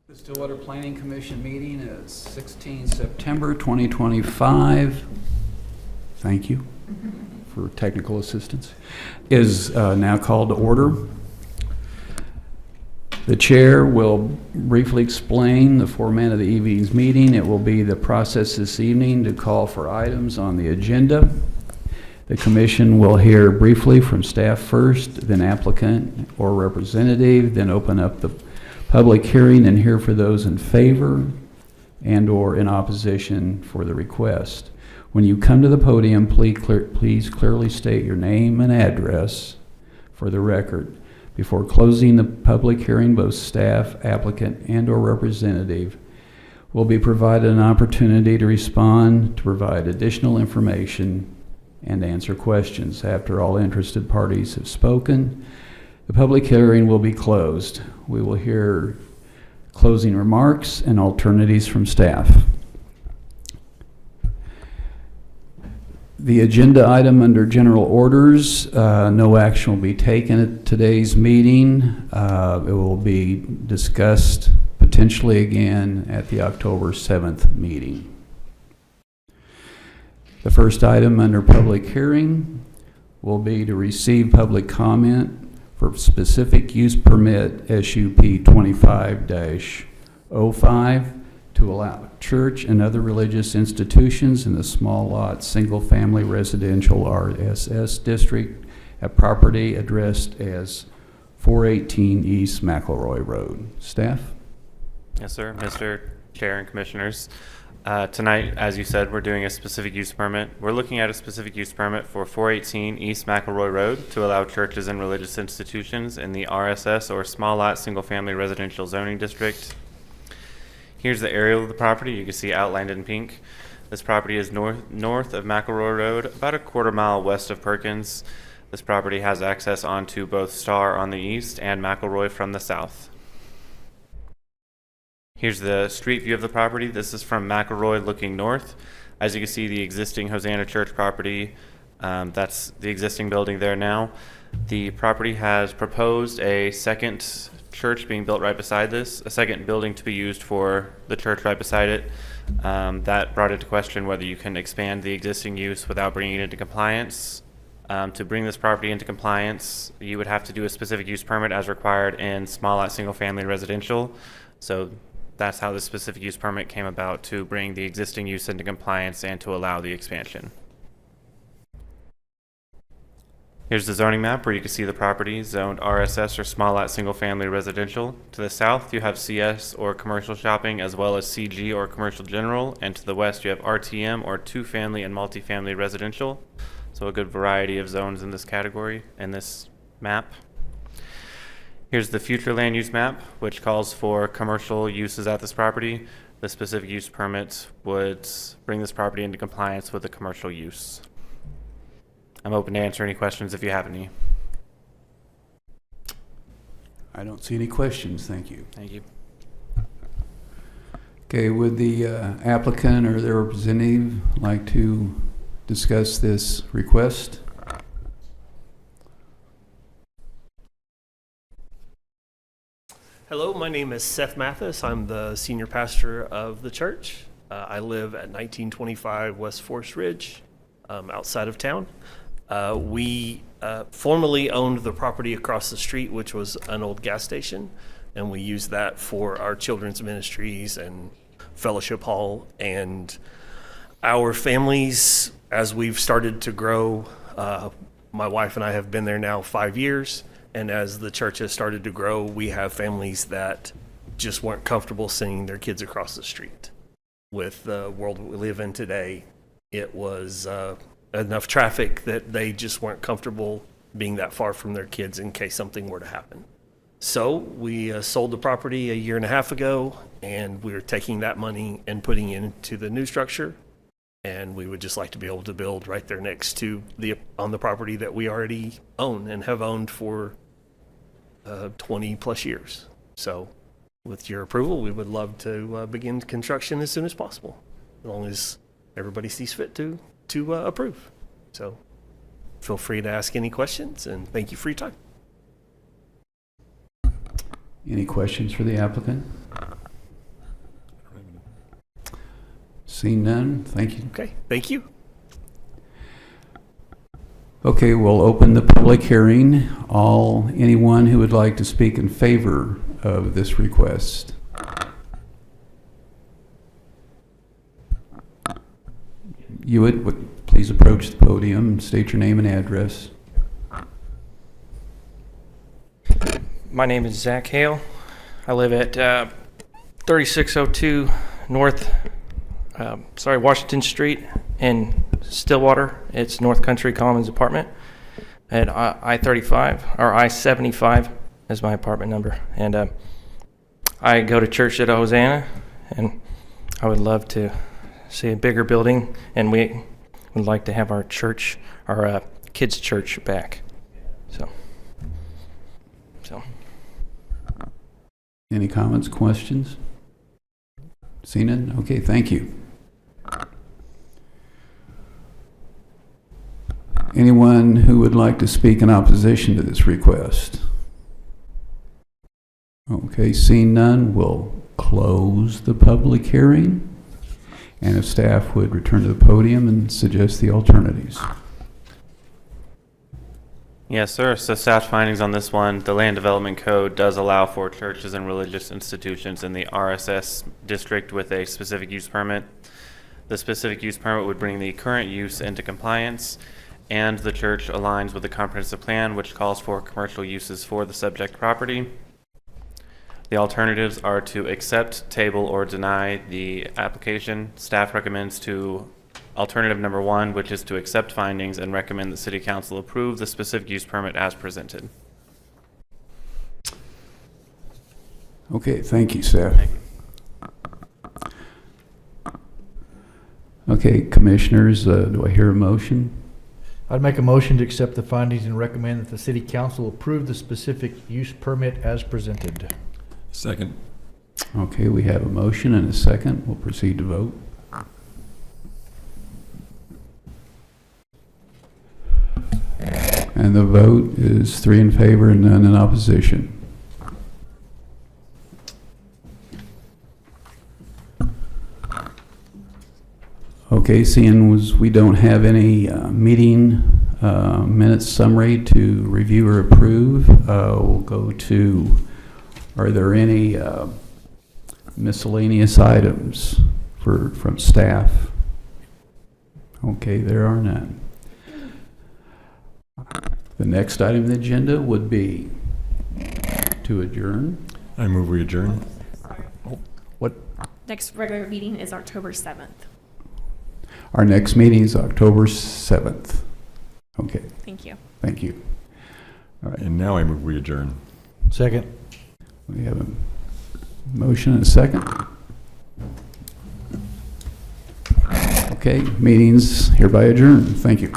The Stillwater Planning Commission meeting is 16 September 2025. Thank you for technical assistance. Is now called to order. The chair will briefly explain the format of the evening's meeting. It will be the process this evening to call for items on the agenda. The commission will hear briefly from staff first, then applicant or representative, then open up the public hearing and hear for those in favor and or in opposition for the request. When you come to the podium, please clearly state your name and address for the record. Before closing the public hearing, both staff, applicant, and or representative will be provided an opportunity to respond, to provide additional information, and answer questions. After all interested parties have spoken, the public hearing will be closed. We will hear closing remarks and alternatives from staff. The agenda item under general orders, no action will be taken at today's meeting. It will be discussed potentially again at the October 7th meeting. The first item under public hearing will be to receive public comment for specific use permit SUP 25-05 to allow church and other religious institutions in the small lot single-family residential RSS district at property addressed as 418 East McElroy Road. Staff? Yes, sir. Mr. Chair and Commissioners. Tonight, as you said, we're doing a specific use permit. We're looking at a specific use permit for 418 East McElroy Road to allow churches and religious institutions in the RSS or small lot single family residential zoning district. Here's the aerial of the property. You can see outlined in pink. This property is north of McElroy Road, about a quarter mile west of Perkins. This property has access onto both Star on the east and McElroy from the south. Here's the street view of the property. This is from McElroy looking north. As you can see, the existing Hosanna Church property, that's the existing building there now. The property has proposed a second church being built right beside this, a second building to be used for the church right beside it. That brought into question whether you can expand the existing use without bringing it into compliance. To bring this property into compliance, you would have to do a specific use permit as required in small lot single family residential. So that's how the specific use permit came about, to bring the existing use into compliance and to allow the expansion. Here's the zoning map where you can see the property zoned RSS or small lot single family residential. To the south you have CS or commercial shopping, as well as CG or commercial general, and to the west you have RTM or two family and multifamily residential. So a good variety of zones in this category in this map. Here's the future land use map, which calls for commercial uses at this property. The specific use permit would bring this property into compliance with the commercial use. I'm open to answer any questions if you have any. I don't see any questions. Thank you. Thank you. Okay, would the applicant or their representative like to discuss this request? Hello, my name is Seth Mathis. I'm the senior pastor of the church. I live at 1925 West Forest Ridge, outside of town. We formerly owned the property across the street, which was an old gas station, and we used that for our children's ministries and fellowship hall. And our families, as we've started to grow, my wife and I have been there now 5 years. And as the church has started to grow, we have families that just weren't comfortable sending their kids across the street. With the world we live in today, it was enough traffic that they just weren't comfortable being that far from their kids in case something were to happen. So we sold the property a year and a half ago, and we're taking that money and putting it into the new structure. And we would just like to be able to build right there next to on the property that we already own and have owned for 20 plus years. So with your approval, we would love to begin construction as soon as possible, as long as everybody sees fit to approve. So feel free to ask any questions, and thank you for your time. Any questions for the applicant? Seeing none, thank you. Okay, thank you. Okay, we'll open the public hearing. Anyone who would like to speak in favor of this request. You would please approach the podium and state your name and address. My name is Zach Hale. I live at 3602 North, Washington Street in Stillwater. It's North Country Commons apartment at I-35, or I-75 is my apartment number. And I go to church at Hosanna, and I would love to see a bigger building, and we would like to have our church, our kids' church back. So. Any comments, questions? Seen it? Okay, thank you. Anyone who would like to speak in opposition to this request? Okay, seeing none, we'll close the public hearing. And if staff would return to the podium and suggest the alternatives. Yes, sir. So staff findings on this one, the Land Development Code does allow for churches and religious institutions in the RSS district with a specific use permit. The specific use permit would bring the current use into compliance, and the church aligns with the comprehensive plan, which calls for commercial uses for the subject property. The alternatives are to accept, table, or deny the application. Staff recommends to alternative number 1, which is to accept findings and recommend that City Council approve the specific use permit as presented. Okay, thank you, staff. Okay, commissioners, do I hear a motion? I'd make a motion to accept the findings and recommend that the city council approve the specific use permit as presented. Second. Okay, we have a motion and a second. We'll proceed to vote. And the vote is 3 in favor and none in opposition. Okay, seeing as we don't have any meeting minutes summary to review or approve, we'll go to, are there any miscellaneous items from staff? Okay, there are none. The next item on the agenda would be to adjourn. I move we adjourn. What? Next regular meeting is October 7th. Our next meeting is October 7th. Okay, Thank you. thank you. All right, And now I move we adjourn. Second. we have a motion and a second. Okay, meeting's hereby adjourned. Thank you.